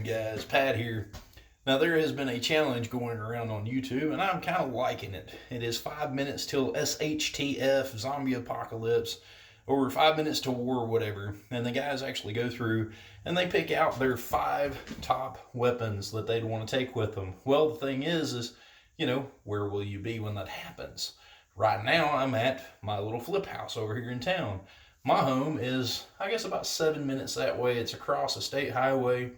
guys, Pat here. Now there has been a challenge going around on YouTube and I'm kind of liking it. It is 5 minutes till SHTF, zombie apocalypse, or 5 minutes to war, whatever. And the guys actually go through and they pick out their 5 top weapons that they'd want to take with them. Well, the thing is, where will you be when that happens? Right now I'm at my little flip house over here in town. My home is, I guess, about 7 minutes that way. It's across a state highway.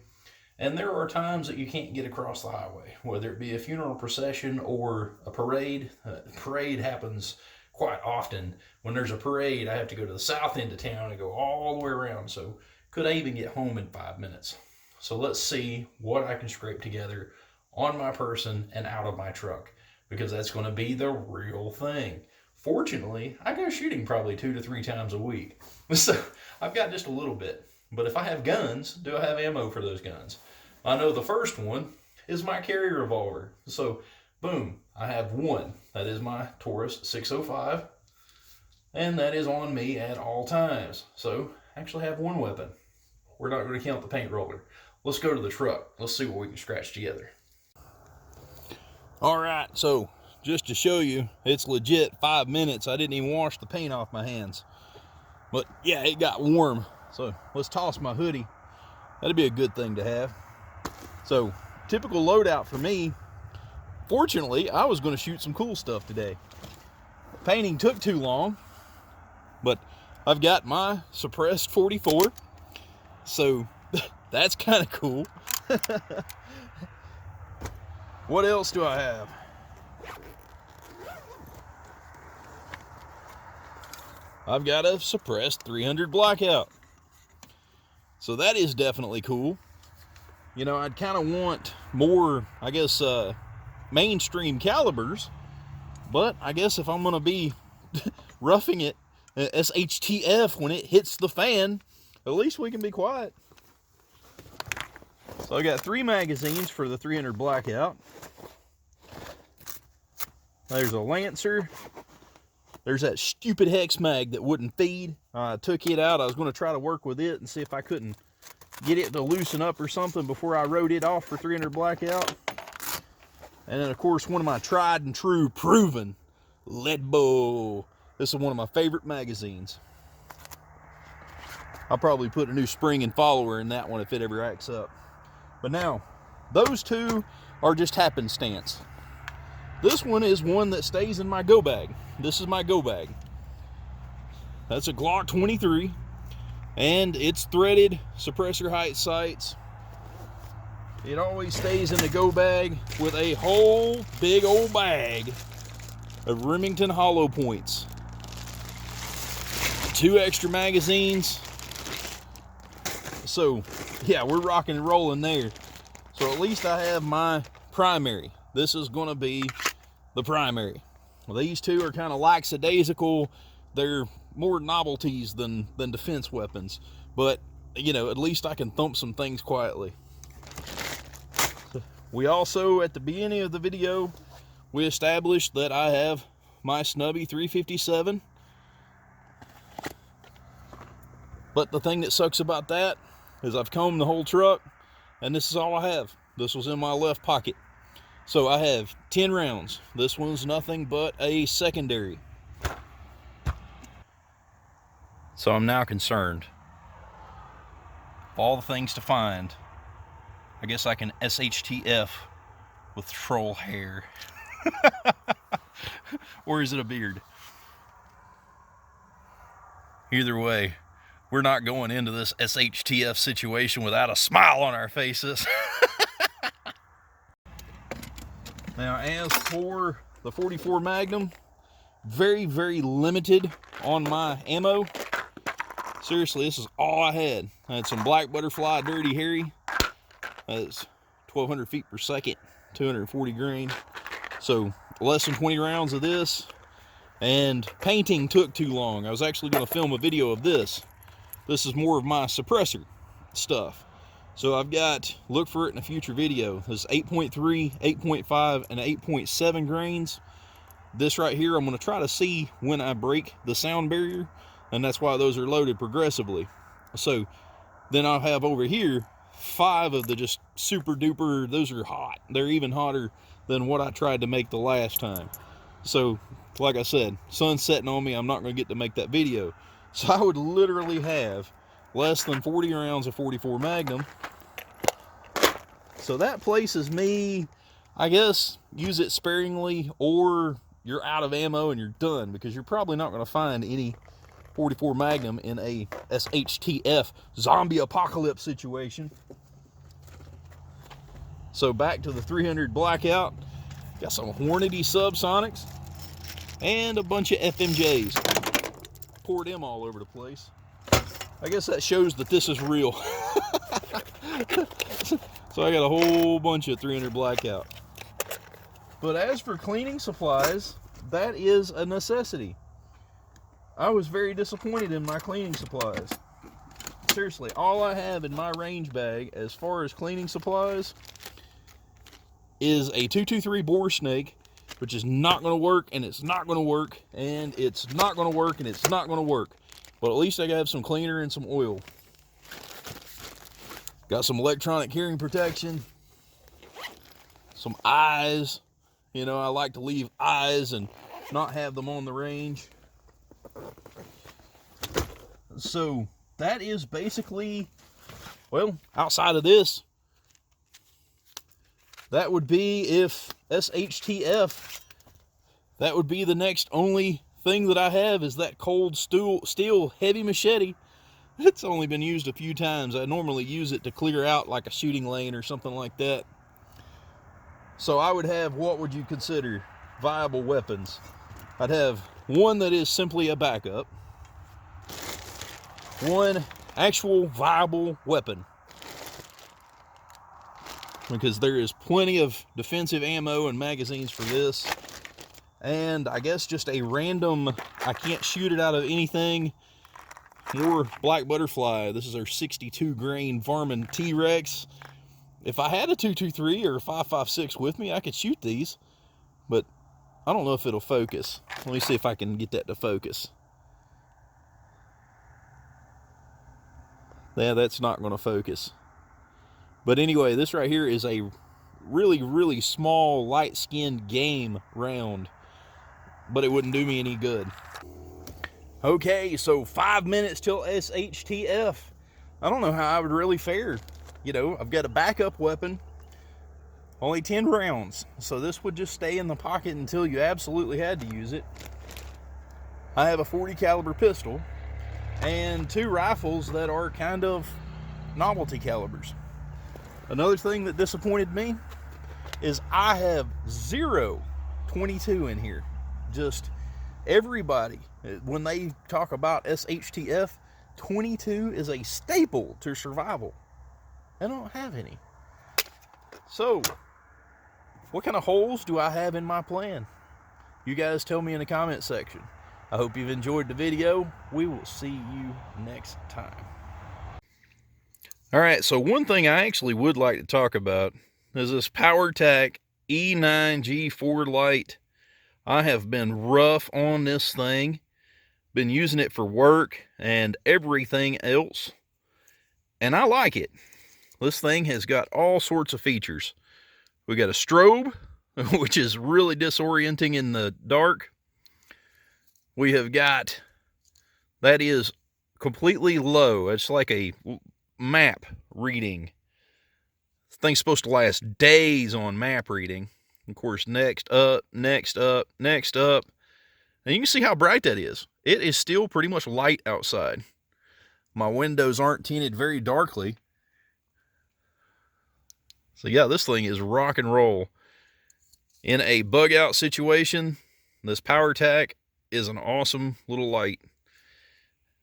And there are times that you can't get across the highway, whether it be a funeral procession or a parade. Parade happens quite often. When there's a parade, I have to go to the south end of town and go all the way around. So could I even get home in 5 minutes? So let's see what I can scrape together on my person and out of my truck, because that's going to be the real thing. Fortunately, I go shooting probably 2 to 3 times a week. So I've got just a little bit. But if I have guns, do I have ammo for those guns? I know the first one is my carry revolver. So, boom, I have one. That is my Taurus 605. And that is on me at all times. So, I actually have one weapon. We're not going to count the paint roller. Let's go to the truck. Let's see what we can scratch together. All right, so just to show you, it's legit 5 minutes. I didn't even wash the paint off my hands. But yeah, it got warm. So let's toss my hoodie. That'd be a good thing to have. So typical loadout for me. Fortunately, I was going to shoot some cool stuff today. Painting took too long, but I've got my suppressed 44. So that's kind of cool. What else do I have? I've got a suppressed 300 blackout. So that is definitely cool. I'd kind of want more, I guess, mainstream calibers. But I guess if I'm going to be roughing it, SHTF, when it hits the fan, at least we can be quiet. So I got 3 magazines for the 300 blackout. There's a Lancer. There's that stupid hex mag that wouldn't feed. I took it out. I was going to try to work with it and see if I couldn't get it to loosen up or something before I wrote it off for 300 blackout. And then, of course, one of my tried and true proven lead bow. This is one of my favorite magazines. I'll probably put a new spring and follower in that one if it ever acts up. But now, those two are just happenstance. This one is one that stays in my go bag. This is my go bag. That's a Glock 23, and it's threaded suppressor height sights. It always stays in the go bag with a whole big old bag of Remington hollow points. 2 extra magazines. So, yeah, we're rocking and rolling there. So at least I have my primary. This is going to be the primary. Well, these two are kind of lackadaisical. They're more novelties than defense weapons. But, at least I can thump some things quietly. We also, at the beginning of the video, we established that I have my snubby 357. But the thing that sucks about that is I've combed the whole truck, and this is all I have. This was in my left pocket. So I have 10 rounds. This one's nothing but a secondary. So I'm now concerned. Of all the things to find, I guess I can SHTF with troll hair. Or is it a beard? Either way, we're not going into this SHTF situation without a smile on our faces. Now, as for the 44 Magnum, very, very limited on my ammo. Seriously, this is all I had. I had some Black Butterfly Dirty Harry. That's 1,200 feet per second, 240 grain. So, less than 20 rounds of this. And painting took too long. I was actually going to film a video of this. This is more of my suppressor stuff. So I've got, look for it in a future video. This is 8.3, 8.5, and 8.7 grains. This right here, I'm going to try to see when I break the sound barrier, and that's why those are loaded progressively. So then I'll have over here 5 of the just super duper, those are hot. They're even hotter than what I tried to make the last time. So, like I said, sun's setting on me. I'm not going to get to make that video. So I would literally have less than 40 rounds of 44 Magnum. So that places me, I guess, use it sparingly, or you're out of ammo and you're done, because you're probably not going to find any 44 Magnum in a SHTF zombie apocalypse situation. So back to the 300 Blackout. Got some Hornady subsonics and a bunch of FMJs. Poured them all over the place. I guess that shows that this is real. So I got a whole bunch of 300 Blackout. But as for cleaning supplies, that is a necessity. I was very disappointed in my cleaning supplies. Seriously, all I have in my range bag as far as cleaning supplies is a 223 bore snake, which is not going to work, and it's not going to work, and it's not going to work, and it's not going to work. But at least I have some cleaner and some oil. Got some electronic hearing protection, some eyes. You know, I like to leave eyes and not have them on the range. So that is basically, well, outside of this, that would be, if SHTF, that would be the next only thing that I have, is that cold steel heavy machete. It's only been used a few times. I normally use it to clear out like a shooting lane or something like that. So I would have, what would you consider viable weapons? I'd have one that is simply a backup, one actual viable weapon, because there is plenty of defensive ammo and magazines for this, and I guess just a random, I can't shoot it out of anything, more black butterfly. This is our 62 grain Varmin T-Rex. If I had a 223 or a 5.56 with me, I could shoot these, but I don't know if it'll focus. Let me see if I can get that to focus. Yeah, that's not going to focus. But anyway, this right here is a really, really small, light-skinned game round, but it wouldn't do me any good. Okay, so 5 minutes till SHTF. I don't know how I would really fare. You know, I've got a backup weapon, only 10 rounds, so this would just stay in the pocket until you absolutely had to use it. I have a 40 caliber pistol and 2 rifles that are kind of novelty calibers. Another thing that disappointed me is I have 0 .22 in here. Just everybody, when they talk about SHTF, 22 is a staple to survival. I don't have any. So, what kind of holes do I have in my plan? You guys tell me in the comment section. I hope you've enjoyed the video. We will see you next time. Alright, so one thing I actually would like to talk about is this PowerTac E9G4 Lite. I have been rough on this thing. Been using it for work and everything else. And I like it. This thing has got all sorts of features. We got a strobe, which is really disorienting in the dark. We have got, that is completely low. It's like a map reading. This thing's supposed to last days on map reading. Of course, next up, next up, next up. And you can see how bright that is. It is still pretty much light outside. My windows aren't tinted very darkly. So yeah, this thing is rock and roll. In a bug out situation, this PowerTac is an awesome little light.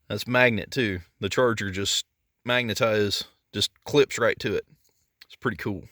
That's magnet too. The charger just magnetizes, just clips right to it. It's pretty cool.